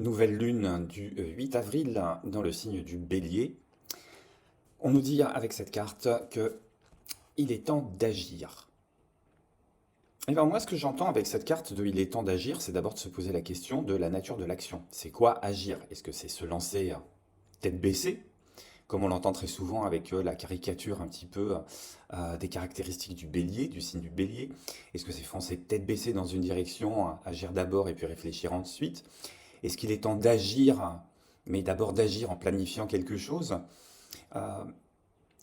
Nouvelle lune du 8 avril dans le signe du Bélier. On nous dit avec cette carte que il est temps d'agir. Et bien moi, ce que j'entends avec cette carte de il est temps d'agir, c'est d'abord de se poser la question de la nature de l'action. C'est quoi agir? Est-ce que c'est se lancer tête baissée, comme on l'entend très souvent avec la caricature un petit peu des caractéristiques du bélier, du signe du bélier? Est-ce que c'est foncer tête baissée dans une direction, agir d'abord et puis réfléchir ensuite? Est-ce qu'il est temps d'agir, mais d'abord d'agir en planifiant quelque chose? Euh,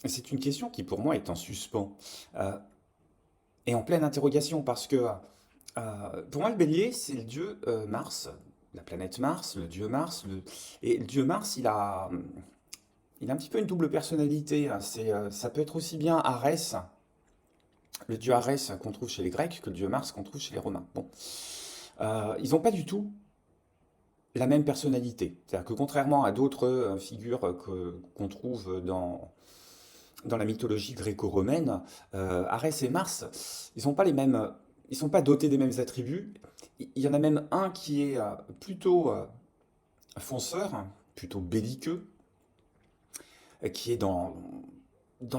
c'est une question qui pour moi est en suspens euh, et en pleine interrogation parce que pour moi le bélier c'est le dieu Mars, la planète Mars, le dieu Mars. Et le dieu Mars il a un petit peu une double personnalité, hein. Ça peut être aussi bien Arès, le dieu Arès qu'on trouve chez les Grecs, que le dieu Mars qu'on trouve chez les Romains. Bon, ils n'ont pas du tout la même personnalité. C'est-à-dire que contrairement à d'autres figures qu'on trouve dans la mythologie gréco-romaine, Arès et Mars, ils sont pas les mêmes, ils sont pas dotés des mêmes attributs. Il y en a même un qui est plutôt fonceur, plutôt belliqueux, qui est dans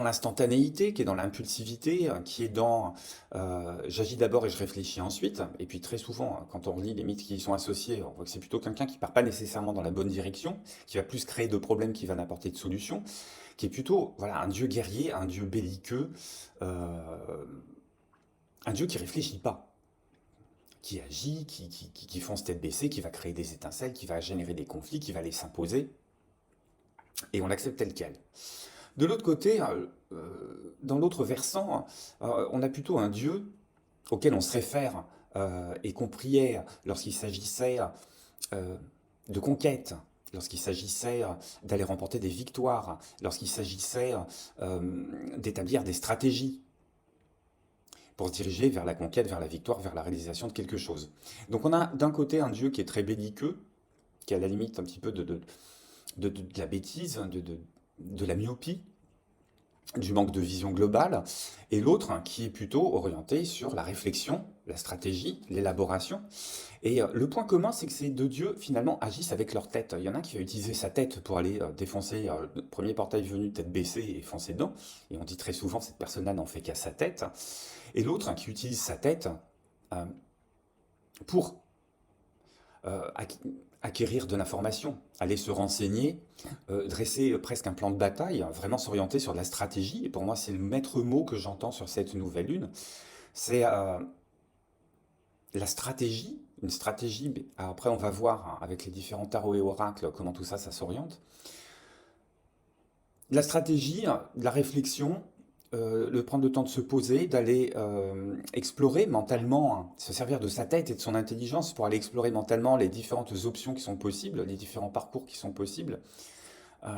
l'instantanéité, qui est dans l'impulsivité, qui est dans j'agis d'abord et je réfléchis ensuite. Et puis très souvent, quand on lit les mythes qui y sont associés, on voit que c'est plutôt quelqu'un qui part pas nécessairement dans la bonne direction, qui va plus créer de problèmes qu'il va n'apporter de solutions, qui est plutôt voilà, un dieu guerrier, un dieu belliqueux, euh, un dieu qui réfléchit pas, qui agit, qui fonce tête baissée, qui va créer des étincelles, qui va générer des conflits, qui va les s'imposer, et on l'accepte tel quel. De l'autre côté, dans l'autre versant, on a plutôt un Dieu auquel on se réfère et qu'on priait lorsqu'il s'agissait euh, de conquête, lorsqu'il s'agissait d'aller remporter des victoires, lorsqu'il s'agissait d'établir des stratégies pour se diriger vers la conquête, vers la victoire, vers la réalisation de quelque chose. Donc on a d'un côté un Dieu qui est très belliqueux, qui a à la limite un petit peu de la bêtise, de la myopie, du manque de vision globale, et l'autre qui est plutôt orienté sur la réflexion, la stratégie, l'élaboration. Et le point commun, c'est que ces deux dieux, finalement, agissent avec leur tête. Il y en a un qui va utiliser sa tête pour aller défoncer le premier portail venu, tête baissée, et foncer dedans. Et on dit très souvent, cette personne-là n'en fait qu'à sa tête. Et l'autre qui utilise sa tête euh, pour acquérir de l'information, aller se renseigner, dresser presque un plan de bataille, vraiment s'orienter sur de la stratégie. Et pour moi, c'est le maître mot que j'entends sur cette nouvelle lune. C'est la stratégie, une stratégie. Après, on va voir hein, avec les différents tarots et oracles comment tout ça, ça s'oriente. La stratégie, de la réflexion, le prendre le temps de se poser, d'aller explorer mentalement, hein, se servir de sa tête et de son intelligence pour aller explorer mentalement les différentes options qui sont possibles, les différents parcours qui sont possibles, euh,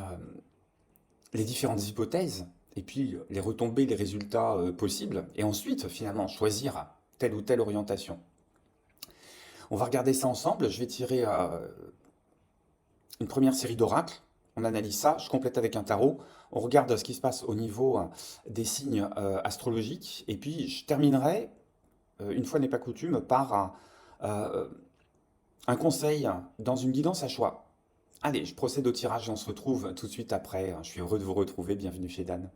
les différentes hypothèses, et puis les retombées, les résultats possibles, et ensuite finalement choisir telle ou telle orientation. On va regarder ça ensemble, je vais tirer une première série d'oracles. On analyse ça, je complète avec un tarot. On regarde ce qui se passe au niveau des signes astrologiques. Et puis je terminerai, une fois n'est pas coutume, par euh, un conseil dans une guidance à choix. Allez, je procède au tirage et on se retrouve tout de suite après. Je suis heureux de vous retrouver. Bienvenue chez Dan.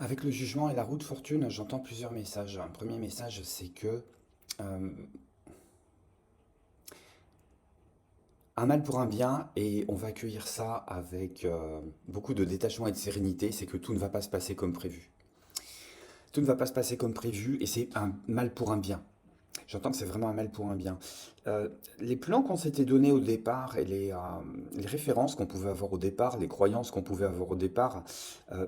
Avec le jugement et la roue de fortune, j'entends plusieurs messages. Un premier message, c'est que euh, un mal pour un bien, et on va accueillir ça avec beaucoup de détachement et de sérénité, c'est que tout ne va pas se passer comme prévu. Tout ne va pas se passer comme prévu, et c'est un mal pour un bien. J'entends que c'est vraiment un mal pour un bien. Euh, les plans qu'on s'était donnés au départ et les références qu'on pouvait avoir au départ, les croyances qu'on pouvait avoir au départ, euh,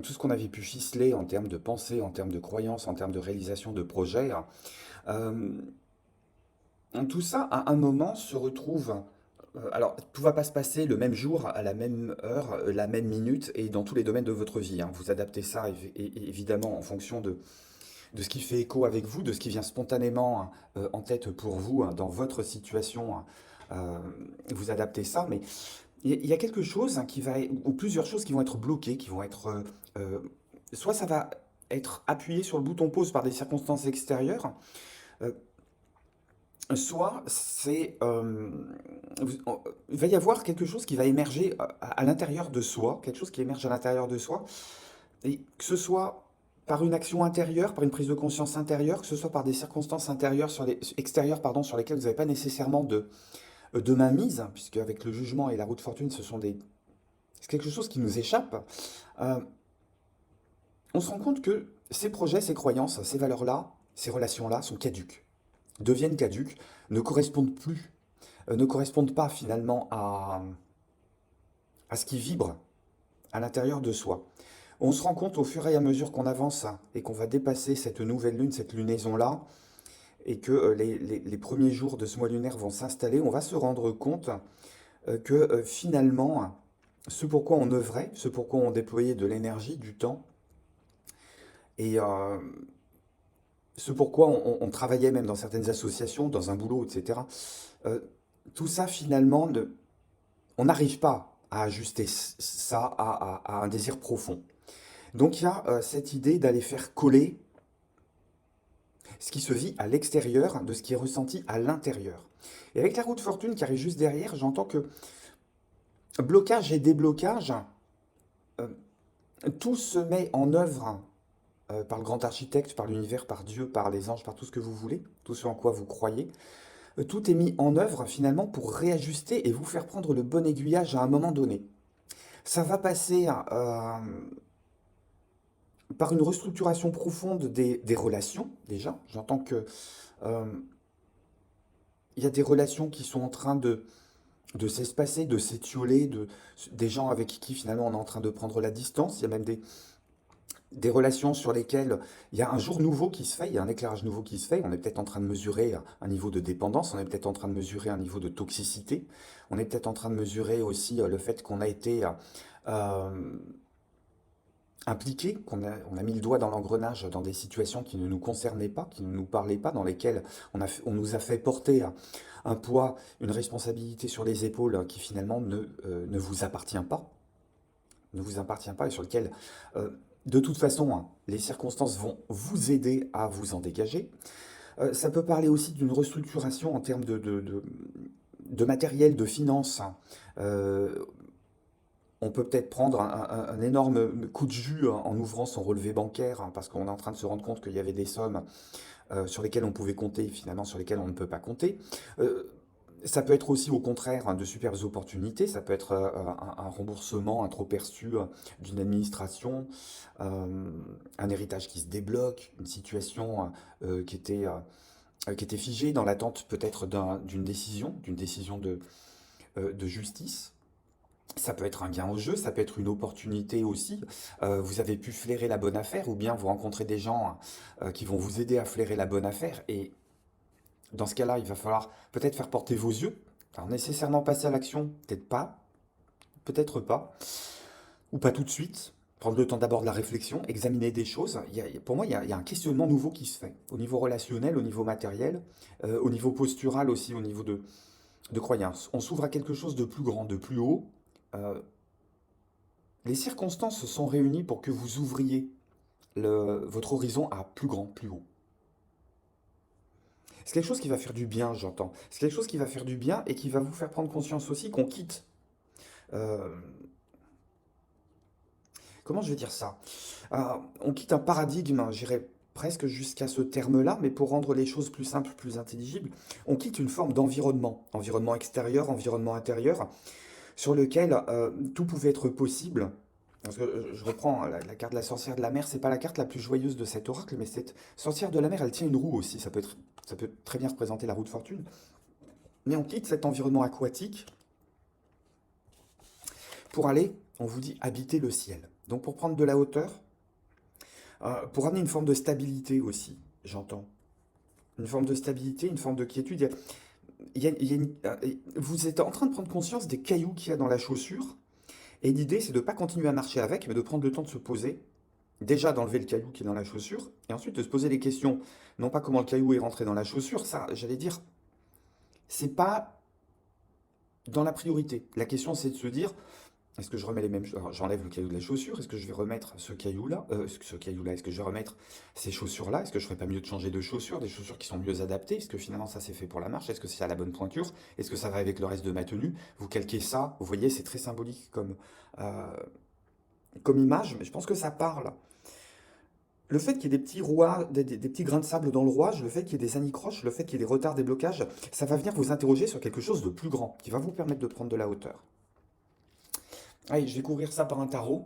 tout ce qu'on avait pu ficeler en termes de pensée, en termes de croyances, en termes de réalisation de projets, euh, tout ça, à un moment, se retrouve. Alors, tout va pas se passer le même jour, à la même heure, la même minute, et dans tous les domaines de votre vie, hein. Vous adaptez ça évidemment en fonction de ce qui fait écho avec vous, de ce qui vient spontanément en tête pour vous, hein, dans votre situation, hein, euh, vous adapter ça, mais il y a quelque chose hein, ou plusieurs choses qui vont être bloquées, qui vont être, euh, soit ça va être appuyé sur le bouton pause par des circonstances extérieures, euh, soit il va y avoir quelque chose qui va émerger à l'intérieur de soi, quelque chose qui émerge à l'intérieur de soi, et que ce soit par une action intérieure, par une prise de conscience intérieure, que ce soit par des circonstances extérieures pardon, sur lesquelles vous n'avez pas nécessairement de mainmise, puisque avec le jugement et la roue de fortune, c'est quelque chose qui nous échappe. euh, on se rend compte que ces projets, ces croyances, ces valeurs-là, ces relations-là sont caduques, deviennent caduques, ne correspondent plus, ne correspondent pas finalement à ce qui vibre à l'intérieur de soi. On se rend compte au fur et à mesure qu'on avance et qu'on va dépasser cette nouvelle lune, cette lunaison-là, et que les premiers jours de ce mois lunaire vont s'installer, on va se rendre compte que finalement, ce pourquoi on œuvrait, ce pourquoi on déployait de l'énergie, du temps, et ce pourquoi on travaillait même dans certaines associations, dans un boulot, etc., euh, tout ça finalement, on n'arrive pas à ajuster ça à un désir profond. Donc il y a cette idée d'aller faire coller ce qui se vit à l'extérieur de ce qui est ressenti à l'intérieur. Et avec la roue de fortune qui arrive juste derrière, j'entends que blocage et déblocage, euh, tout se met en œuvre par le grand architecte, par l'univers, par Dieu, par les anges, par tout ce que vous voulez, tout ce en quoi vous croyez. Tout est mis en œuvre finalement pour réajuster et vous faire prendre le bon aiguillage à un moment donné. Ça va passer par une restructuration profonde des relations, déjà. J'entends que euh, il y a des relations qui sont en train de s'espacer, de s'étioler, des gens avec qui finalement on est en train de prendre la distance. Il y a même des relations sur lesquelles il y a un jour nouveau qui se fait, il y a un éclairage nouveau qui se fait. On est peut-être en train de mesurer un niveau de dépendance, on est peut-être en train de mesurer un niveau de toxicité, on est peut-être en train de mesurer aussi le fait qu'on a été euh, impliqué, on a mis le doigt dans l'engrenage dans des situations qui ne nous concernaient pas, qui ne nous parlaient pas, dans lesquelles on nous a fait porter un poids, une responsabilité sur les épaules qui finalement ne vous appartient pas, ne vous appartient pas et sur lequel, euh, de toute façon, hein, les circonstances vont vous aider à vous en dégager. Ça peut parler aussi d'une restructuration en termes de matériel, de finances, hein. On peut peut-être prendre un énorme coup de jus en ouvrant son relevé bancaire, hein, parce qu'on est en train de se rendre compte qu'il y avait des sommes sur lesquelles on pouvait compter, finalement sur lesquelles on ne peut pas compter. Euh, Ça peut être aussi au contraire hein, de superbes opportunités, ça peut être un remboursement, un trop perçu d'une administration, euh, un héritage qui se débloque, une situation qui était figée dans l'attente peut-être d'une décision de justice. Ça peut être un gain au jeu, ça peut être une opportunité aussi. Vous avez pu flairer la bonne affaire ou bien vous rencontrez des gens qui vont vous aider à flairer la bonne affaire. Et dans ce cas-là, il va falloir peut-être faire porter vos yeux. Alors nécessairement passer à l'action, peut-être pas, ou pas tout de suite. Prendre le temps d'abord de la réflexion, examiner des choses. Pour moi, il y a un questionnement nouveau qui se fait au niveau relationnel, au niveau matériel, au niveau postural aussi, au niveau de croyance. On s'ouvre à quelque chose de plus grand, de plus haut. Euh, les circonstances se sont réunies pour que vous ouvriez votre horizon à plus grand, plus haut. C'est quelque chose qui va faire du bien, j'entends. C'est quelque chose qui va faire du bien et qui va vous faire prendre conscience aussi qu'on quitte. euh, Comment je vais dire ça? On quitte un paradigme, hein, j'irais presque jusqu'à ce terme-là, mais pour rendre les choses plus simples, plus intelligibles, on quitte une forme d'environnement, environnement extérieur, environnement intérieur, sur lequel tout pouvait être possible. Parce que je reprends hein, la carte de la sorcière de la mer, c'est pas la carte la plus joyeuse de cet oracle, mais cette sorcière de la mer, elle tient une roue aussi. Ça peut très bien représenter la roue de fortune. Mais on quitte cet environnement aquatique pour aller, on vous dit, habiter le ciel. Donc pour prendre de la hauteur, pour amener une forme de stabilité aussi, j'entends. Une forme de stabilité, une forme de quiétude. Vous êtes en train de prendre conscience des cailloux qu'il y a dans la chaussure. Et l'idée, c'est de ne pas continuer à marcher avec, mais de prendre le temps de se poser. Déjà d'enlever le caillou qui est dans la chaussure, et ensuite de se poser les questions. Non pas comment le caillou est rentré dans la chaussure, ça, j'allais dire, c'est pas. dans la priorité. La question, c'est de se dire, est-ce que je remets les mêmes choses? J'enlève le caillou de la chaussure. Est-ce que je vais remettre ce caillou-là? Ce caillou-là, est-ce que je vais remettre ces chaussures-là? Est-ce que je ferais pas mieux de changer de chaussures? Des chaussures qui sont mieux adaptées? Est-ce que finalement ça c'est fait pour la marche? Est-ce que c'est à la bonne pointure? Est-ce que ça va avec le reste de ma tenue? Vous calquez ça, vous voyez, c'est très symbolique euh, comme image, mais je pense que ça parle. Le fait qu'il y ait des petits rouages, des petits grains de sable dans le rouage, le fait qu'il y ait des anicroches, le fait qu'il y ait des retards, des blocages, ça va venir vous interroger sur quelque chose de plus grand, qui va vous permettre de prendre de la hauteur. Allez, je vais couvrir ça par un tarot.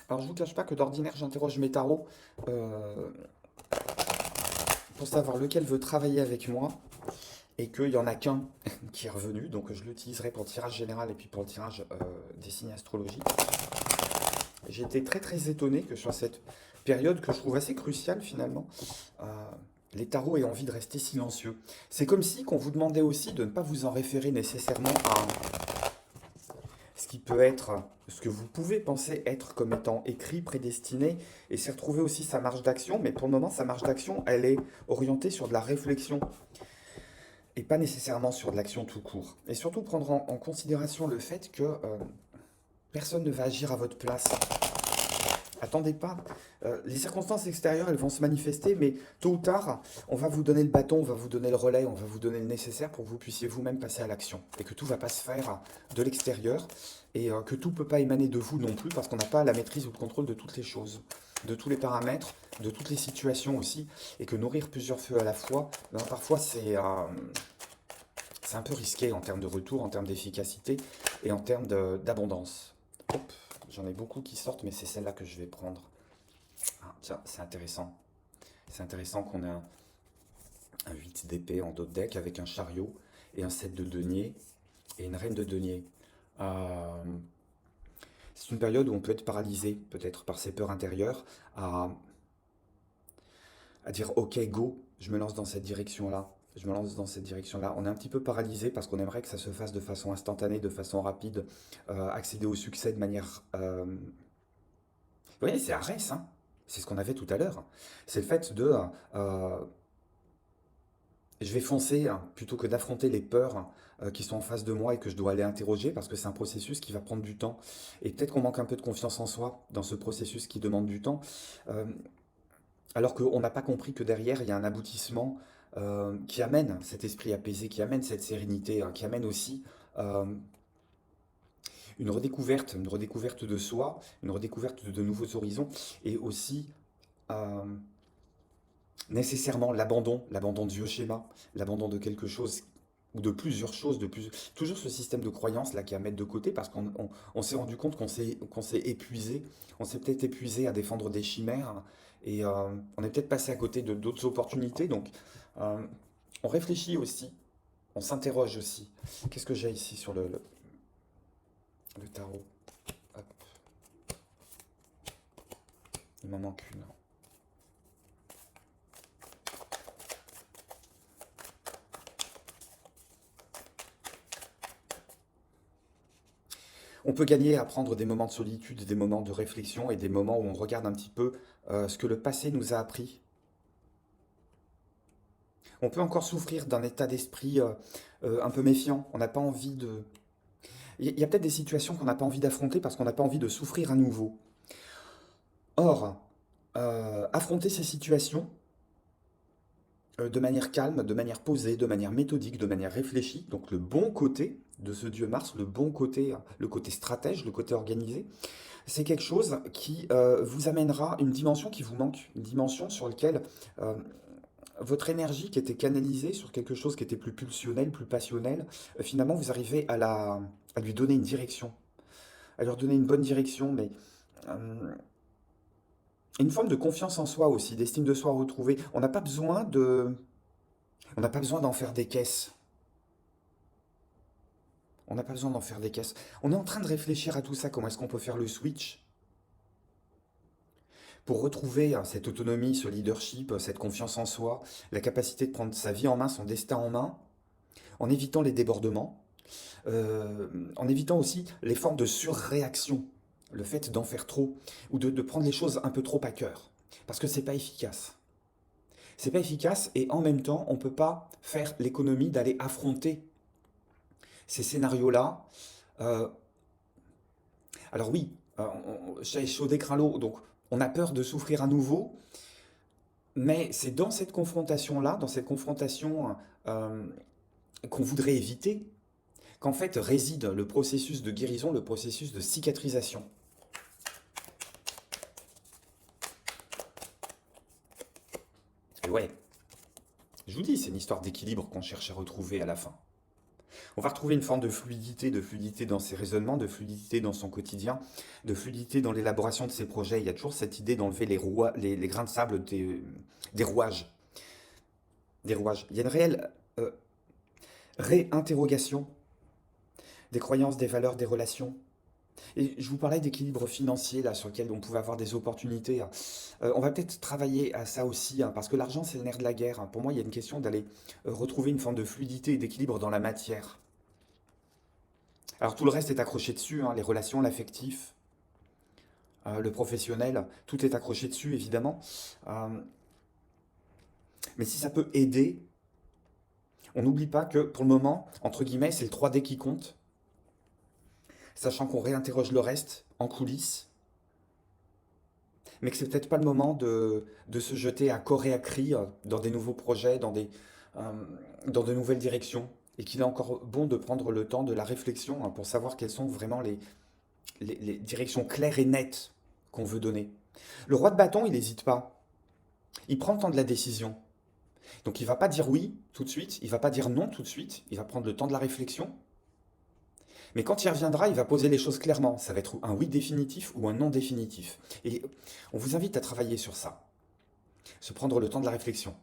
Alors, je vous cache pas que d'ordinaire, j'interroge mes tarots euh, pour savoir lequel veut travailler avec moi et qu'il n'y en a qu'un qui est revenu. Donc, je l'utiliserai pour le tirage général et puis pour le tirage des signes astrologiques. J'ai été très très étonné que sur cette période que je trouve assez cruciale finalement, euh, les tarots aient envie de rester silencieux. C'est comme si qu'on vous demandait aussi de ne pas vous en référer nécessairement à ce qui peut être, ce que vous pouvez penser être comme étant écrit, prédestiné, et c'est retrouver aussi sa marge d'action, mais pour le moment, sa marge d'action, elle est orientée sur de la réflexion, et pas nécessairement sur de l'action tout court. Et surtout prendre en considération le fait que personne ne va agir à votre place. Attendez pas. Les circonstances extérieures, elles vont se manifester, mais tôt ou tard, on va vous donner le bâton, on va vous donner le relais, on va vous donner le nécessaire pour que vous puissiez vous-même passer à l'action. Et que tout ne va pas se faire de l'extérieur, et que tout ne peut pas émaner de vous non plus, parce qu'on n'a pas la maîtrise ou le contrôle de toutes les choses, de tous les paramètres, de toutes les situations aussi, et que nourrir plusieurs feux à la fois, ben, parfois c'est un peu risqué en termes de retour, en termes d'efficacité, et en termes d'abondance. Hop. J'en ai beaucoup qui sortent, mais c'est celle-là que je vais prendre. Ah, tiens, c'est intéressant. C'est intéressant qu'on ait un 8 d'épée en dos de deck avec un chariot et un 7 de denier et une reine de denier. Euh, c'est une période où on peut être paralysé, peut-être par ses peurs intérieures, à, à dire ok, go, je me lance dans cette direction-là. Je me lance dans cette direction-là. On est un petit peu paralysé parce qu'on aimerait que ça se fasse de façon instantanée, de façon rapide, accéder au succès de manière vous voyez, c'est Arès, hein. C'est ce qu'on avait tout à l'heure. C'est le fait de euh, je vais foncer hein, plutôt que d'affronter les peurs qui sont en face de moi et que je dois aller interroger parce que c'est un processus qui va prendre du temps. Et peut-être qu'on manque un peu de confiance en soi dans ce processus qui demande du temps, euh, alors qu'on n'a pas compris que derrière, il y a un aboutissement qui amène cet esprit apaisé, qui amène cette sérénité, hein, qui amène aussi euh, une redécouverte de soi, une redécouverte de nouveaux horizons et aussi euh, nécessairement l'abandon du vieux schéma, l'abandon de quelque chose ou de plusieurs choses, toujours ce système de croyance là qui est à mettre de côté parce qu'on s'est rendu compte qu'on s'est épuisé, on s'est peut-être épuisé à défendre des chimères et on est peut-être passé à côté de d'autres opportunités. Donc euh, on réfléchit aussi, on s'interroge aussi. Qu'est-ce que j'ai ici sur le tarot? Hop, il m'en manque une. On peut gagner à prendre des moments de solitude, des moments de réflexion et des moments où on regarde un petit peu ce que le passé nous a appris. On peut encore souffrir d'un état d'esprit un peu méfiant. On n'a pas envie de... Il y a peut-être des situations qu'on n'a pas envie d'affronter parce qu'on n'a pas envie de souffrir à nouveau. Or, affronter ces situations de manière calme, de manière posée, de manière méthodique, de manière réfléchie, donc le bon côté de ce dieu Mars, le bon côté, le côté stratège, le côté organisé, c'est quelque chose qui vous amènera une dimension qui vous manque, une dimension sur laquelle euh, votre énergie qui était canalisée sur quelque chose qui était plus pulsionnel, plus passionnel, finalement vous arrivez à lui donner une direction, à leur donner une bonne direction, mais euh, une forme de confiance en soi aussi, d'estime de soi retrouvée. On n'a pas besoin d'en faire des caisses. On n'a pas besoin d'en faire des caisses. On est en train de réfléchir à tout ça, comment est-ce qu'on peut faire le switch pour retrouver cette autonomie, ce leadership, cette confiance en soi, la capacité de prendre sa vie en main, son destin en main, en évitant les débordements, en évitant aussi les formes de surréaction, le fait d'en faire trop, ou de prendre les choses un peu trop à cœur, parce que c'est pas efficace. c'est pas efficace et en même temps, on ne peut pas faire l'économie d'aller affronter ces scénarios-là. Euh, alors oui, j'ai chaud des craint l'eau, donc on a peur de souffrir à nouveau, mais c'est dans cette confrontation-là, dans cette confrontation euh, qu'on voudrait éviter, qu'en fait réside le processus de guérison, le processus de cicatrisation. Et ouais, je vous dis, c'est une histoire d'équilibre qu'on cherche à retrouver à la fin. On va retrouver une forme de fluidité dans ses raisonnements, de fluidité dans son quotidien, de fluidité dans l'élaboration de ses projets. Il y a toujours cette idée d'enlever les grains de sable des rouages. Des rouages. Il y a une réelle euh, réinterrogation des croyances, des valeurs, des relations. Et je vous parlais d'équilibre financier là, sur lequel on pouvait avoir des opportunités. On va peut-être travailler à ça aussi, hein, parce que l'argent, c'est le nerf de la guerre. Pour moi, il y a une question d'aller retrouver une forme de fluidité et d'équilibre dans la matière. Alors tout le reste est accroché dessus, hein, les relations, l'affectif, le professionnel, tout est accroché dessus, évidemment. Euh, mais si ça peut aider, on n'oublie pas que pour le moment, entre guillemets, c'est le 3D qui compte, sachant qu'on réinterroge le reste en coulisses, mais que c'est peut-être pas le moment de se jeter à corps et à cri dans des nouveaux projets, euh, dans de nouvelles directions, et qu'il est encore bon de prendre le temps de la réflexion, hein, pour savoir quelles sont vraiment les directions claires et nettes qu'on veut donner. Le roi de bâton, il n'hésite pas. Il prend le temps de la décision. Donc il ne va pas dire oui tout de suite, il ne va pas dire non tout de suite, il va prendre le temps de la réflexion. Mais quand il reviendra, il va poser les choses clairement. Ça va être un oui définitif ou un non définitif. Et on vous invite à travailler sur ça. Se prendre le temps de la réflexion.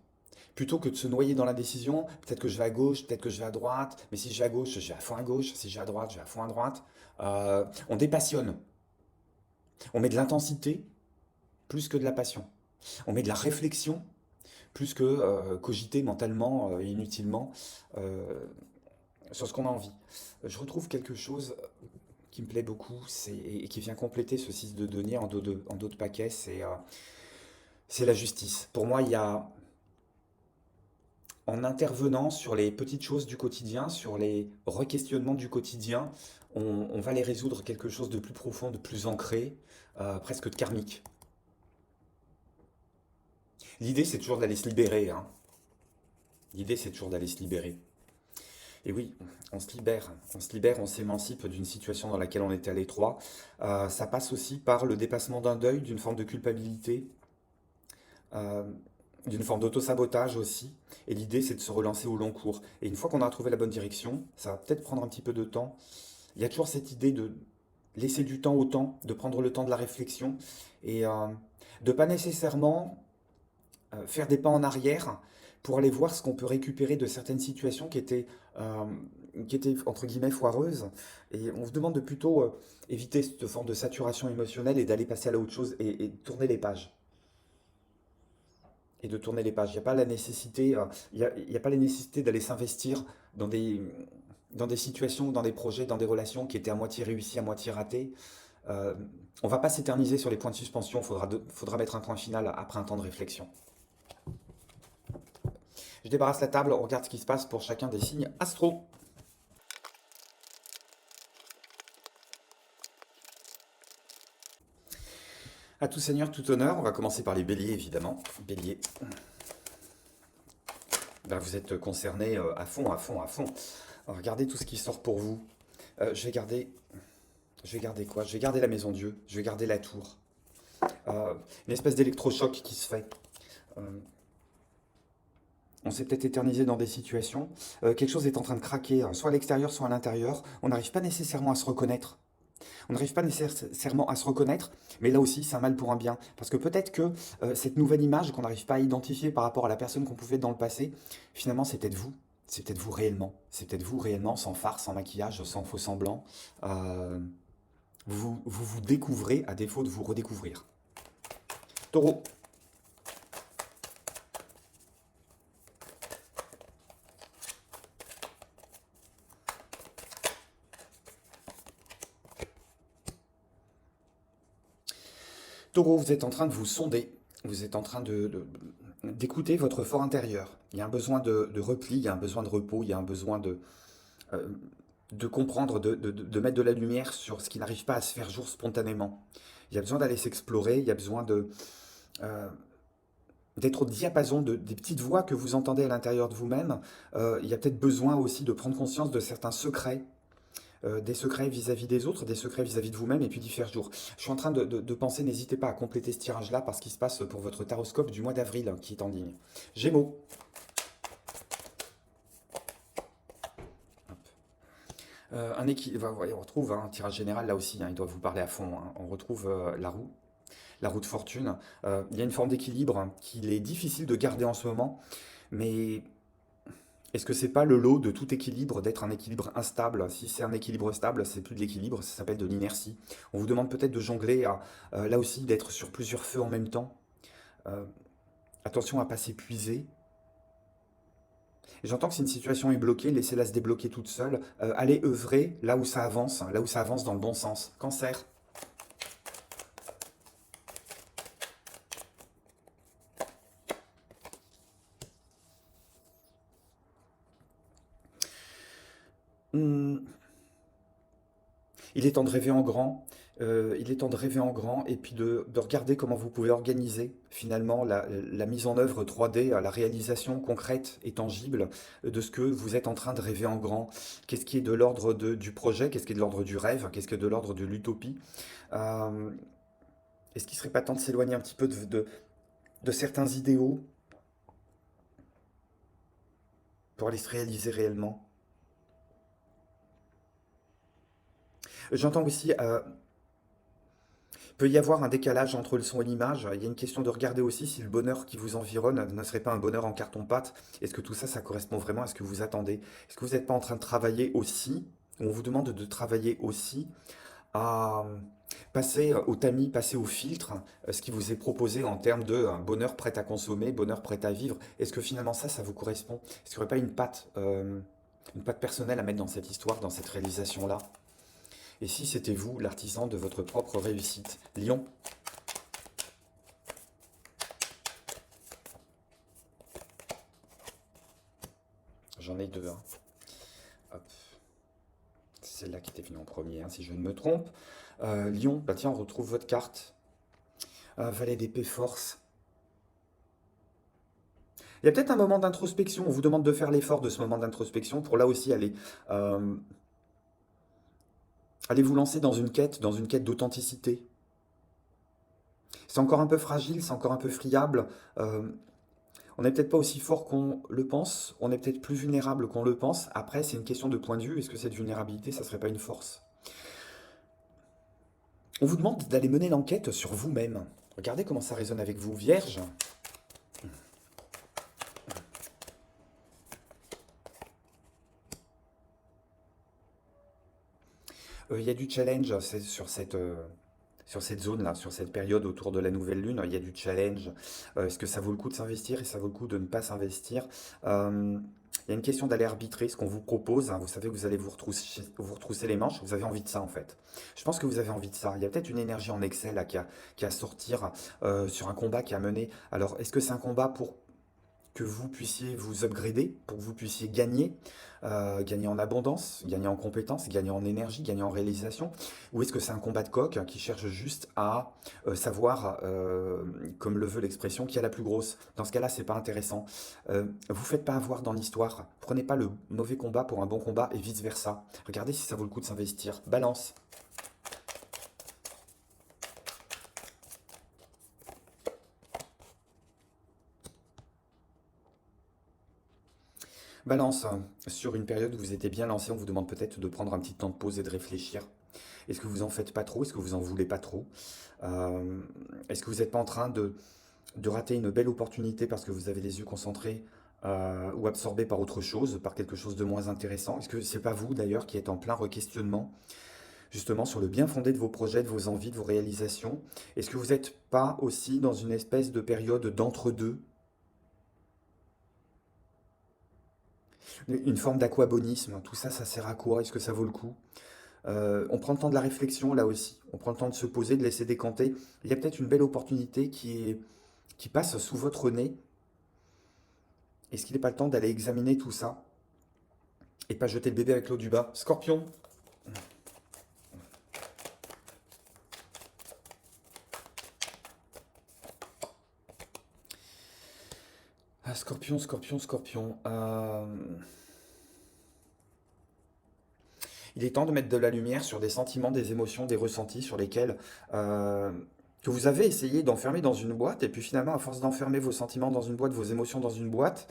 Plutôt que de se noyer dans la décision, peut-être que je vais à gauche, peut-être que je vais à droite, mais si je vais à gauche, je vais à fond à gauche, si je vais à droite, je vais à fond à droite. On dépassionne. On met de l'intensité plus que de la passion. On met de la réflexion plus que cogiter mentalement et inutilement euh, sur ce qu'on a envie. Je retrouve quelque chose qui me plaît beaucoup et qui vient compléter ce 6 de denier en dos de paquet, c'est la justice. Pour moi, il y a, en intervenant sur les petites choses du quotidien, sur les requestionnements du quotidien, on va les résoudre quelque chose de plus profond, de plus ancré, presque de karmique. L'idée, c'est toujours d'aller se libérer, hein. L'idée, c'est toujours d'aller se libérer. Et oui, on se libère, on s'émancipe d'une situation dans laquelle on était à l'étroit. Ça passe aussi par le dépassement d'un deuil, d'une forme de culpabilité, euh, d'une forme d'auto-sabotage aussi. Et l'idée, c'est de se relancer au long cours. Et une fois qu'on a trouvé la bonne direction, ça va peut-être prendre un petit peu de temps. Il y a toujours cette idée de laisser du temps au temps, de prendre le temps de la réflexion et de pas nécessairement faire des pas en arrière pour aller voir ce qu'on peut récupérer de certaines situations euh, qui étaient entre guillemets foireuses. Et on se demande de plutôt éviter cette forme de saturation émotionnelle et d'aller passer à la autre chose et de tourner les pages. Et de tourner les pages. Il n'y a pas la nécessité, il y a pas la nécessité d'aller s'investir dans dans des situations, dans des projets, dans des relations qui étaient à moitié réussies, à moitié ratées. Euh, on ne va pas s'éterniser sur les points de suspension, faudra mettre un point final après un temps de réflexion. Je débarrasse la table, on regarde ce qui se passe pour chacun des signes astro. À tout seigneur, tout honneur, on va commencer par les béliers évidemment. Bélier, ben, vous êtes concernés à fond, à fond, à fond. Alors, regardez tout ce qui sort pour vous. Je vais garder. Je vais garder quoi? Je vais garder la maison Dieu, je vais garder la tour. Euh, une espèce d'électrochoc qui se fait. Euh, on s'est peut-être éternisé dans des situations. Quelque chose est en train de craquer, hein, soit à l'extérieur, soit à l'intérieur. On n'arrive pas nécessairement à se reconnaître. On n'arrive pas nécessairement à se reconnaître, mais là aussi, c'est un mal pour un bien. Parce que peut-être que cette nouvelle image qu'on n'arrive pas à identifier par rapport à la personne qu'on pouvait être dans le passé, finalement, c'est peut-être vous. C'est peut-être vous réellement. C'est peut-être vous réellement, sans farce, sans maquillage, sans faux semblant. Euh, vous découvrez à défaut de vous redécouvrir. Taureau. Taureau, vous êtes en train de vous sonder. Vous êtes en train d'écouter votre fort intérieur. Il y a un besoin de repli, il y a un besoin de repos, il y a un besoin euh, de comprendre, de mettre de la lumière sur ce qui n'arrive pas à se faire jour spontanément. Il y a besoin d'aller s'explorer, il y a besoin euh, d'être au diapason des petites voix que vous entendez à l'intérieur de vous-même. Il y a peut-être besoin aussi de prendre conscience de certains secrets, des secrets vis-à-vis des autres, des secrets vis-à-vis de vous-même, et puis d'y faire jour. Je suis en train de penser, n'hésitez pas à compléter ce tirage-là par ce qui se passe pour votre taroscope du mois d'avril qui est en ligne. Gémeaux. On retrouve un tirage général là aussi, hein, il doit vous parler à fond. Hein. On retrouve la roue de fortune. Il y a une forme d'équilibre qu'il est difficile de garder en ce moment, mais est-ce que c'est pas le lot de tout équilibre d'être un équilibre instable? Si c'est un équilibre stable, c'est plus de l'équilibre, ça s'appelle de l'inertie. On vous demande peut-être de jongler, là aussi d'être sur plusieurs feux en même temps. Euh, Attention à ne pas s'épuiser. J'entends que si une situation est bloquée, laissez-la se débloquer toute seule. Allez œuvrer là où ça avance dans le bon sens. Cancer. Hmm, il est temps de rêver en grand. Il est temps de rêver en grand et puis de regarder comment vous pouvez organiser finalement la mise en œuvre 3D, la réalisation concrète et tangible de ce que vous êtes en train de rêver en grand. Qu'est-ce qui est de l'ordre du projet, qu'est-ce qui est de l'ordre du rêve, qu'est-ce qui est de l'ordre de l'utopie. Euh, Est-ce qu'il ne serait pas temps de s'éloigner un petit peu de certains idéaux pour aller se réaliser réellement? J'entends aussi, peut y avoir un décalage entre le son et l'image. Il y a une question de regarder aussi si le bonheur qui vous environne ne serait pas un bonheur en carton-pâte. Est-ce que tout ça, ça correspond vraiment à ce que vous attendez? Est-ce que vous n'êtes pas en train de travailler aussi, ou on vous demande de travailler aussi à passer au tamis, passer au filtre, ce qui vous est proposé en termes de bonheur prêt à consommer, bonheur prêt à vivre? Est-ce que finalement ça vous correspond? Est-ce qu'il n'y aurait pas une patte personnelle à mettre dans cette histoire, dans cette réalisation-là? Et si c'était vous, l'artisan de votre propre réussite? Lion. J'en ai deux. Hein. Hop. C'est celle-là qui était venue en premier, hein, si je ne me trompe. Lion, bah tiens, on retrouve votre carte. Valet d'épée force. Il y a peut-être un moment d'introspection. On vous demande de faire l'effort de ce moment d'introspection pour là aussi euh, aller vous lancer dans une quête d'authenticité. C'est encore un peu fragile, c'est encore un peu friable. euh, On n'est peut-être pas aussi fort qu'on le pense, on est peut-être plus vulnérable qu'on le pense. Après, c'est une question de point de vue. Est-ce que cette vulnérabilité, ça serait pas une force? On vous demande d'aller mener l'enquête sur vous-même. Regardez comment ça résonne avec vous, Vierge. Il y a du challenge sur cette zone-là, sur cette période autour de la nouvelle lune. Il y a du challenge. Est-ce que ça vaut le coup de s'investir et ça vaut le coup de ne pas s'investir? Il y a une question d'aller arbitrer ce qu'on vous propose. Hein. Vous savez que vous allez vous retrousser les manches. Vous avez envie de ça, en fait. Je pense que vous avez envie de ça. Il y a peut-être une énergie en excès là, qui a à sortir sur un combat qui a mené. Alors, est-ce que c'est un combat pour que vous puissiez vous upgrader, pour que vous puissiez gagner, gagner en abondance, gagner en compétences, gagner en énergie, gagner en réalisation? Ou est-ce que c'est un combat de coq qui cherche juste à savoir, comme le veut l'expression, qui a la plus grosse? Dans ce cas-là, c'est pas intéressant. Vous faites pas avoir dans l'histoire. Prenez pas le mauvais combat pour un bon combat et vice-versa. Regardez si ça vaut le coup de s'investir. Balance. Balance, hein. Sur une période où vous étiez bien lancé, on vous demande peut-être de prendre un petit temps de pause et de réfléchir. Est-ce que vous en faites pas trop? Est-ce que vous en voulez pas trop? Euh, Est-ce que vous n'êtes pas en train de rater une belle opportunité parce que vous avez les yeux concentrés ou absorbés par autre chose, par quelque chose de moins intéressant? Est-ce que c'est pas vous d'ailleurs qui êtes en plein requestionnement justement sur le bien fondé de vos projets, de vos envies, de vos réalisations? Est-ce que vous n'êtes pas aussi dans une espèce de période d'entre-deux, une forme d'aquabonisme? Tout ça, ça sert à quoi? Est-ce que ça vaut le coup? On prend le temps de la réflexion là aussi. On prend le temps de se poser, de laisser décanter. Il y a peut-être une belle opportunité qui passe sous votre nez. Est-ce qu'il n'est pas le temps d'aller examiner tout ça et pas jeter le bébé avec l'eau du bas? Scorpion. Ah, Scorpion, Scorpion, Scorpion. Il est temps de mettre de la lumière sur des sentiments, des émotions, des ressentis sur lesquels euh, que vous avez essayé d'enfermer dans une boîte, et puis finalement, à force d'enfermer vos sentiments dans une boîte, vos émotions dans une boîte,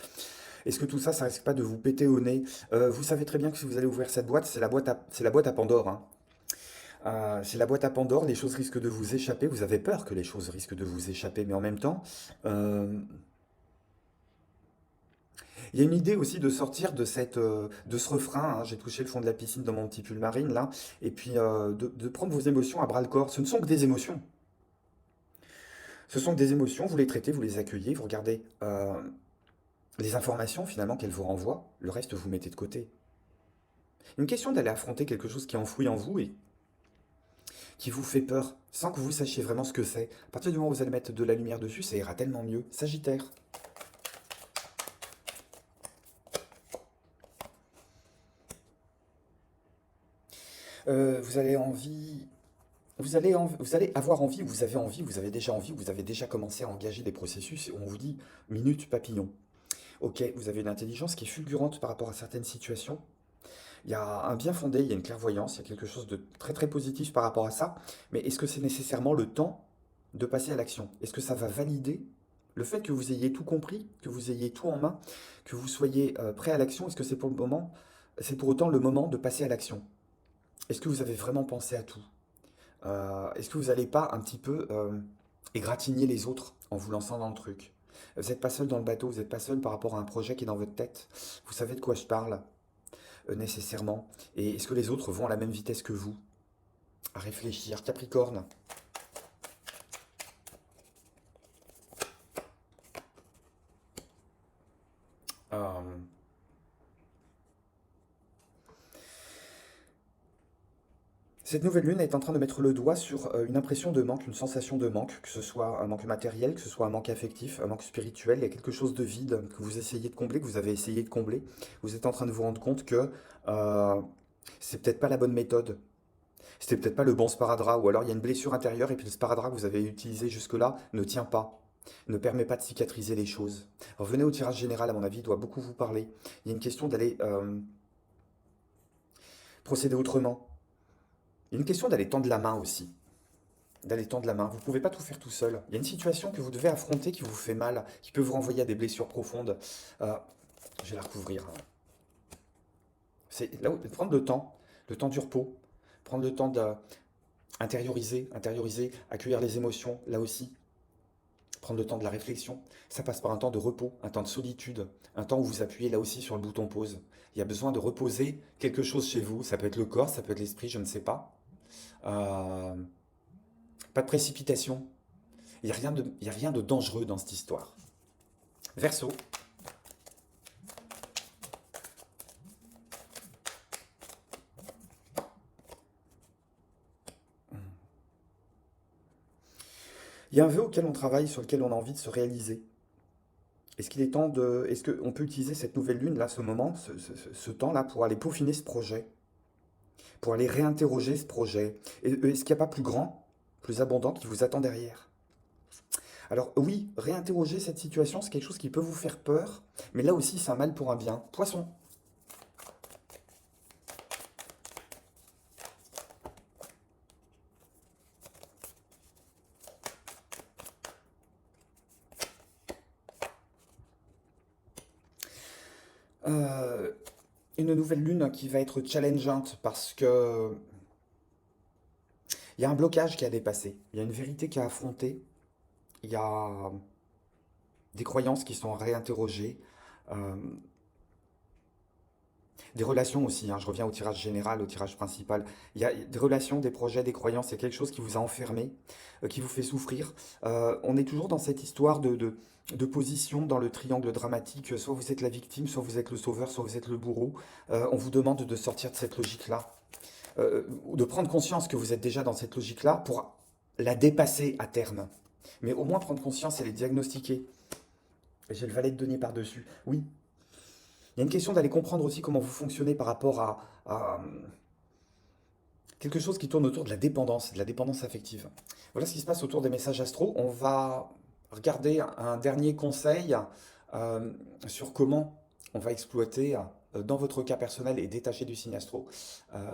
est-ce que tout ça, ça risque pas de vous péter au nez? Vous savez très bien que si vous allez ouvrir cette boîte, c'est la boîte à Pandore, hein. C'est la boîte à Pandore, les choses risquent de vous échapper, vous avez peur que les choses risquent de vous échapper, mais en même temps, euh, il y a une idée aussi de sortir de ce refrain, hein, j'ai touché le fond de la piscine dans mon petit pull marine là, et puis de prendre vos émotions à bras le corps. Ce ne sont que des émotions. Ce sont que des émotions, vous les traitez, vous les accueillez, vous regardez les informations finalement qu'elles vous renvoient, le reste vous mettez de côté. Une question d'aller affronter quelque chose qui est enfoui en vous et qui vous fait peur, sans que vous sachiez vraiment ce que c'est. À partir du moment où vous allez mettre de la lumière dessus, ça ira tellement mieux. Sagittaire. Vous avez envie, vous allez avoir envie, vous avez déjà envie, vous avez déjà commencé à engager des processus et on vous dit minute papillon. Ok, vous avez une intelligence qui est fulgurante par rapport à certaines situations. Il y a un bien fondé, il y a une clairvoyance, il y a quelque chose de très très positif par rapport à ça. Mais est-ce que c'est nécessairement le temps de passer à l'action? Est-ce que ça va valider le fait que vous ayez tout compris, que vous ayez tout en main, que vous soyez prêt à l'action? Est-ce que c'est pour le moment, c'est pour autant le moment de passer à l'action? Est-ce que vous avez vraiment pensé à tout? Est-ce que vous n'allez pas un petit peu égratigner les autres en vous lançant dans le truc? Vous n'êtes pas seul dans le bateau, vous n'êtes pas seul par rapport à un projet qui est dans votre tête. Vous savez de quoi je parle, nécessairement. Et est-ce que les autres vont à la même vitesse que vous? À réfléchir. Capricorne. Euh, Cette nouvelle lune est en train de mettre le doigt sur une impression de manque, une sensation de manque, que ce soit un manque matériel, que ce soit un manque affectif, un manque spirituel. Il y a quelque chose de vide que vous essayez de combler, que vous avez essayé de combler. Vous êtes en train de vous rendre compte que euh, c'est peut-être pas la bonne méthode. C'était peut-être pas le bon sparadrap, ou alors il y a une blessure intérieure et puis le sparadrap que vous avez utilisé jusque-là ne tient pas, ne permet pas de cicatriser les choses. Revenez au tirage général, à mon avis, il doit beaucoup vous parler. Il y a une question d'aller procéder autrement. Il y a une question d'aller tendre la main aussi. D'aller tendre la main. Vous ne pouvez pas tout faire tout seul. Il y a une situation que vous devez affronter qui vous fait mal, qui peut vous renvoyer à des blessures profondes. Euh, je vais la recouvrir, hein. C'est là où prendre le temps du repos, prendre le temps d'intérioriser, intérioriser, accueillir les émotions, là aussi, prendre le temps de la réflexion. Ça passe par un temps de repos, un temps de solitude, un temps où vous appuyez là aussi sur le bouton pause. Il y a besoin de reposer quelque chose chez vous. Ça peut être le corps, ça peut être l'esprit, je ne sais pas. Euh, Pas de précipitation. Il y a rien de dangereux dans cette histoire. Verseau. Il y a un vœu auquel on travaille, sur lequel on a envie de se réaliser. Est-ce qu'il est temps de... Est-ce qu'on peut utiliser cette nouvelle lune, là, ce moment, ce temps-là, pour aller peaufiner ce projet, pour aller réinterroger ce projet? Est-ce qu'il n'y a pas plus grand, plus abondant qui vous attend derrière? Alors oui, réinterroger cette situation, c'est quelque chose qui peut vous faire peur, mais là aussi, c'est un mal pour un bien. Poisson. Euh, une nouvelle lune qui va être challengeante parce que il y a un blocage qui a dépassé, il y a une vérité qui a affronté, il y a des croyances qui sont réinterrogées, euh, des relations aussi, hein, je reviens au tirage général, au tirage principal. Il y a des relations, des projets, des croyances, il y a quelque chose qui vous a enfermé, qui vous fait souffrir. On est toujours dans cette histoire de position dans le triangle dramatique. Soit vous êtes la victime, soit vous êtes le sauveur, soit vous êtes le bourreau. On vous demande de sortir de cette logique-là, ou de prendre conscience que vous êtes déjà dans cette logique-là pour la dépasser à terme. Mais au moins prendre conscience et les diagnostiquer. J'ai le valet de denier par-dessus. Oui, il y a une question d'aller comprendre aussi comment vous fonctionnez par rapport à quelque chose qui tourne autour de la dépendance affective. Voilà ce qui se passe autour des messages astro. On va regarder un dernier conseil euh, sur comment on va exploiter, dans votre cas personnel et détaché du signe astro,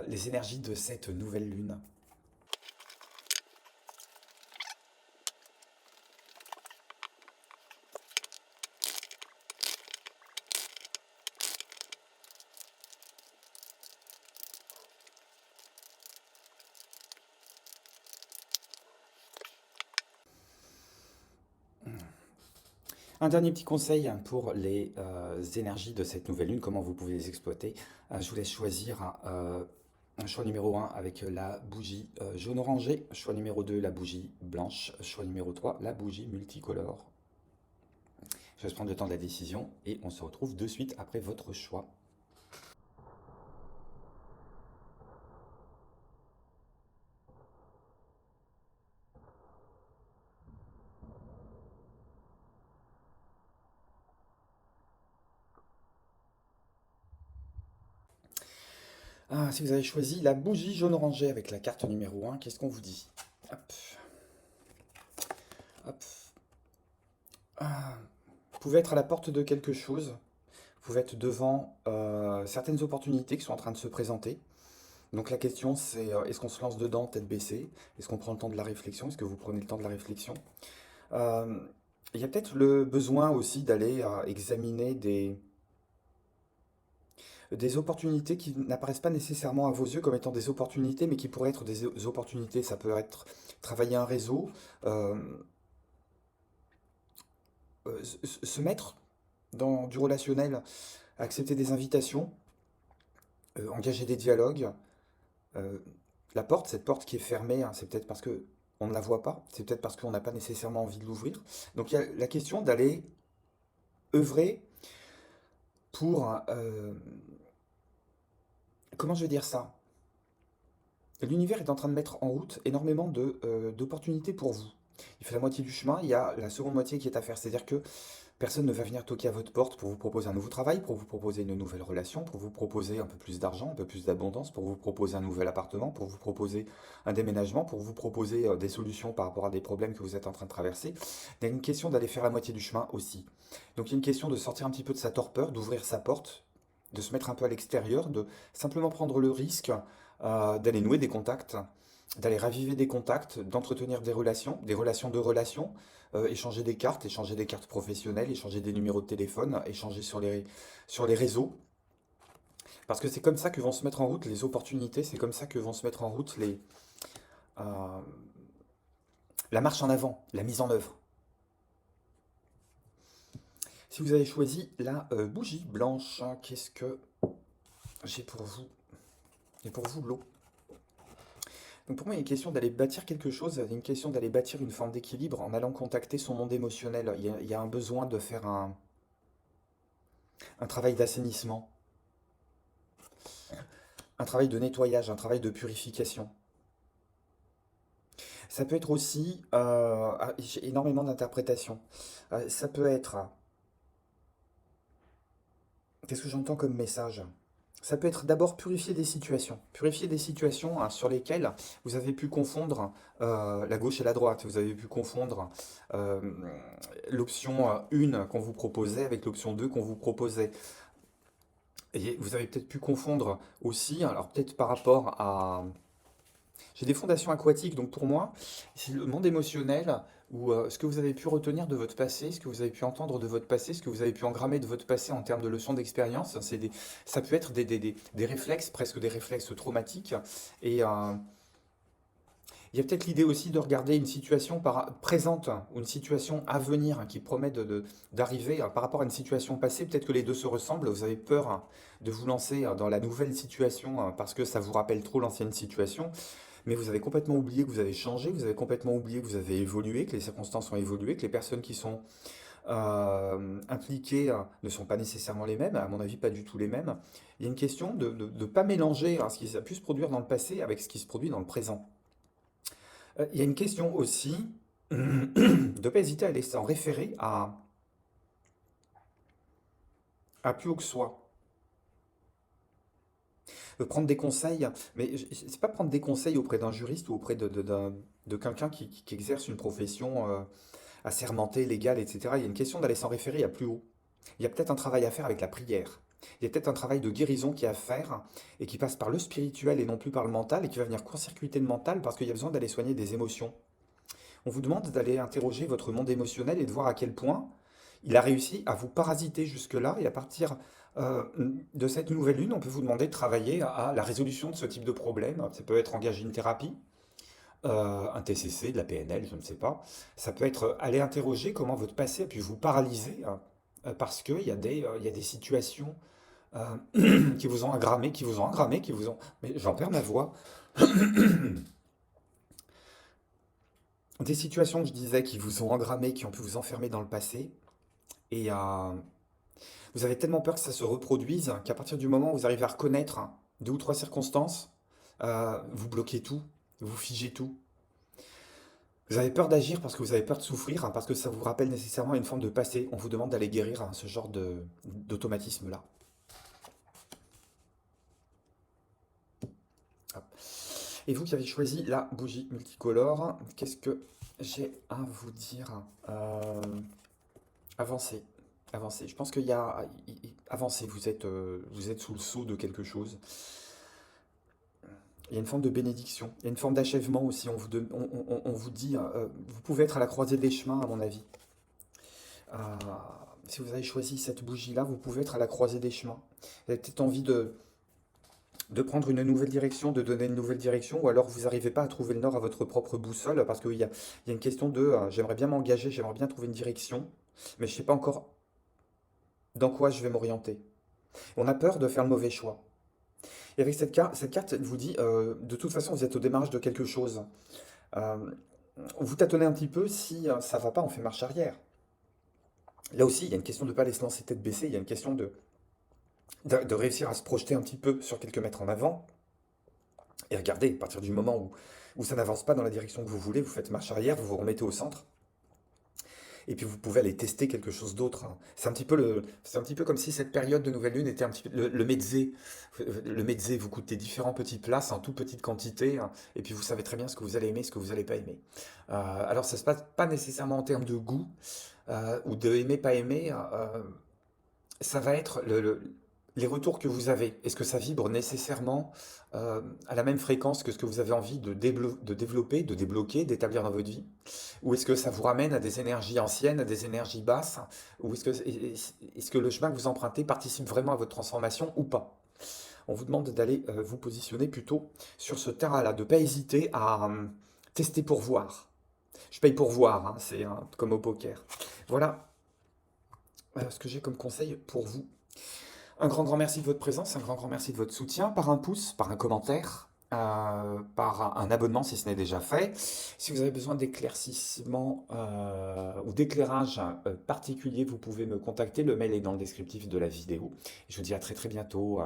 les énergies de cette nouvelle lune. Un dernier petit conseil pour les énergies de cette nouvelle lune, comment vous pouvez les exploiter. Je vous laisse choisir un choix numéro 1 avec la bougie jaune orangé, choix numéro 2 la bougie blanche, choix numéro 3 la bougie multicolore. Je vais prendre le temps de la décision et on se retrouve de suite après votre choix. Ah, si vous avez choisi la bougie jaune orangé avec la carte numéro 1, qu'est-ce qu'on vous dit? Hop, hop. Ah, vous pouvez être à la porte de quelque chose, vous pouvez être devant certaines opportunités qui sont en train de se présenter. Donc la question c'est est-ce qu'on se lance dedans tête baissée? Est-ce qu'on prend le temps de la réflexion? Est-ce que vous prenez le temps de la réflexion? Euh, il y a peut-être le besoin aussi d'aller examiner des opportunités qui n'apparaissent pas nécessairement à vos yeux comme étant des opportunités, mais qui pourraient être des opportunités. Ça peut être travailler un réseau, euh, se mettre dans du relationnel, accepter des invitations, engager des dialogues. Euh, la porte, cette porte qui est fermée, hein, c'est peut-être parce que on ne la voit pas, c'est peut-être parce qu'on n'a pas nécessairement envie de l'ouvrir. Donc il y a la question d'aller œuvrer pour, comment je vais dire ça? L'univers est en train de mettre en route énormément d'opportunités pour vous. Il fait la moitié du chemin, il y a la seconde moitié qui est à faire. C'est-à-dire que personne ne va venir toquer à votre porte pour vous proposer un nouveau travail, pour vous proposer une nouvelle relation, pour vous proposer un peu plus d'argent, un peu plus d'abondance, pour vous proposer un nouvel appartement, pour vous proposer un déménagement, pour vous proposer des solutions par rapport à des problèmes que vous êtes en train de traverser. Il y a une question d'aller faire la moitié du chemin aussi. Donc il y a une question de sortir un petit peu de sa torpeur, d'ouvrir sa porte, de se mettre un peu à l'extérieur, de simplement prendre le risque d'aller nouer des contacts, d'aller raviver des contacts, d'entretenir des relations de relations, échanger des cartes professionnelles, échanger des numéros de téléphone, échanger sur les réseaux. Parce que c'est comme ça que vont se mettre en route les opportunités, c'est comme ça que vont se mettre en route euh, la marche en avant, la mise en œuvre. Si vous avez choisi la bougie blanche, qu'est-ce que j'ai pour vous? Et pour vous, l'eau. Donc pour moi, il y a une question d'aller bâtir quelque chose, il y a une question d'aller bâtir une forme d'équilibre en allant contacter son monde émotionnel. Il y a un besoin de faire un travail d'assainissement, un travail de nettoyage, un travail de purification. Ça peut être aussi, j'ai énormément d'interprétations. Ça peut être, qu'est-ce que j'entends comme message? Ça peut être d'abord purifier des situations hein, sur lesquelles vous avez pu confondre la gauche et la droite, vous avez pu confondre euh, l'option 1 qu'on vous proposait avec l'option 2 qu'on vous proposait. Et vous avez peut-être pu confondre aussi, alors peut-être par rapport à, j'ai des fondations aquatiques, donc pour moi, c'est le monde émotionnel ou ce que vous avez pu retenir de votre passé, ce que vous avez pu entendre de votre passé, ce que vous avez pu engrammer de votre passé en termes de leçons d'expérience. Ça peut être des réflexes, presque des réflexes traumatiques. Et il y a peut-être l'idée aussi de regarder une situation présente ou une situation à venir qui promet d'arriver par rapport à une situation passée. Peut-être que les deux se ressemblent. Vous avez peur de vous lancer dans la nouvelle situation parce que ça vous rappelle trop l'ancienne situation. Mais vous avez complètement oublié que vous avez changé, vous avez complètement oublié que vous avez évolué, que les circonstances ont évolué, que les personnes qui sont impliquées ne sont pas nécessairement les mêmes, à mon avis pas du tout les mêmes. Il y a une question de ne pas mélanger ce qui a pu se produire dans le passé avec ce qui se produit dans le présent. Il y a une question aussi de ne pas hésiter à aller s'en référer à plus haut que soi. Prendre des conseils, mais c'est pas prendre des conseils auprès d'un juriste ou auprès de quelqu'un qui exerce une profession assermentée, légale, etc. Il y a une question d'aller s'en référer à plus haut. Il y a peut-être un travail à faire avec la prière. Il y a peut-être un travail de guérison qui est à faire et qui passe par le spirituel et non plus par le mental et qui va venir court-circuiter le mental parce qu'il y a besoin d'aller soigner des émotions. On vous demande d'aller interroger votre monde émotionnel et de voir à quel point il a réussi à vous parasiter jusque-là. Et à partir euh, de cette nouvelle lune, on peut vous demander de travailler à la résolution de ce type de problème. Ça peut être engager une thérapie, un TCC, de la PNL, je ne sais pas. Ça peut être aller interroger comment votre passé a pu vous paralyser parce qu'il y a il y a des situations qui vous ont agrammé, qui vous ont agrammé, qui vous ont... Mais j'en perds ma voix. Des situations, je disais, qui vous ont engrammé, qui ont pu vous enfermer dans le passé. Et vous avez tellement peur que ça se reproduise qu'à partir du moment où vous arrivez à reconnaître deux ou trois circonstances, vous bloquez tout, vous figez tout. Vous avez peur d'agir parce que vous avez peur de souffrir, parce que ça vous rappelle nécessairement une forme de passé. On vous demande d'aller guérir ce genre d'automatisme-là. Hop. Et vous qui avez choisi la bougie multicolore, qu'est-ce que j'ai à vous dire? Avancez, avancez. Je pense qu'il y a... Avancez, vous êtes sous le sceau de quelque chose. Il y a une forme de bénédiction, il y a une forme d'achèvement aussi. On vous dit, vous pouvez être à la croisée des chemins, à mon avis. Euh, si vous avez choisi cette bougie-là, vous pouvez être à la croisée des chemins. Vous avez peut-être envie de prendre une nouvelle direction, de donner une nouvelle direction, ou alors vous n'arrivez pas à trouver le nord à votre propre boussole, parce qu'il y a une question de j'aimerais bien m'engager, j'aimerais bien trouver une direction, mais je ne sais pas encore dans quoi je vais m'orienter. On a peur de faire le mauvais choix. Et avec cette carte, elle vous dit, de toute façon, vous êtes au démarrage de quelque chose. Euh, vous tâtonnez un petit peu, si ça va pas, on fait marche arrière. Là aussi, il y a une question de ne pas laisser lancer tête baissée, il y a une question de réussir à se projeter un petit peu sur quelques mètres en avant. Et regardez, à partir du moment où ça n'avance pas dans la direction que vous voulez, vous faites marche arrière, vous vous remettez au centre. Et puis vous pouvez aller tester quelque chose d'autre, hein. C'est un petit peu comme si cette période de nouvelle lune était un petit peu le mezzé. Le mezzé vous coûtez différents petits plats en toute petite quantité, hein, et puis vous savez très bien ce que vous allez aimer, ce que vous n'allez pas aimer. Alors ça se passe pas nécessairement en termes de goût ou de aimer pas aimer. Ça va être les retours que vous avez. Est-ce que ça vibre nécessairement à la même fréquence que ce que vous avez envie de développer, de débloquer, d'établir dans votre vie? Ou est-ce que ça vous ramène à des énergies anciennes, à des énergies basses? Ou est-ce que le chemin que vous empruntez participe vraiment à votre transformation ou pas? On vous demande d'aller vous positionner plutôt sur ce terrain-là, de ne pas hésiter à tester pour voir. Je paye pour voir, hein, c'est comme au poker. Voilà ce que j'ai comme conseil pour vous. Un grand, grand merci de votre présence, un grand, grand merci de votre soutien, par un pouce, par un commentaire, par un abonnement si ce n'est déjà fait. Si vous avez besoin d'éclaircissement ou d'éclairage particulier, vous pouvez me contacter. Le mail est dans le descriptif de la vidéo. Je vous dis à très très bientôt.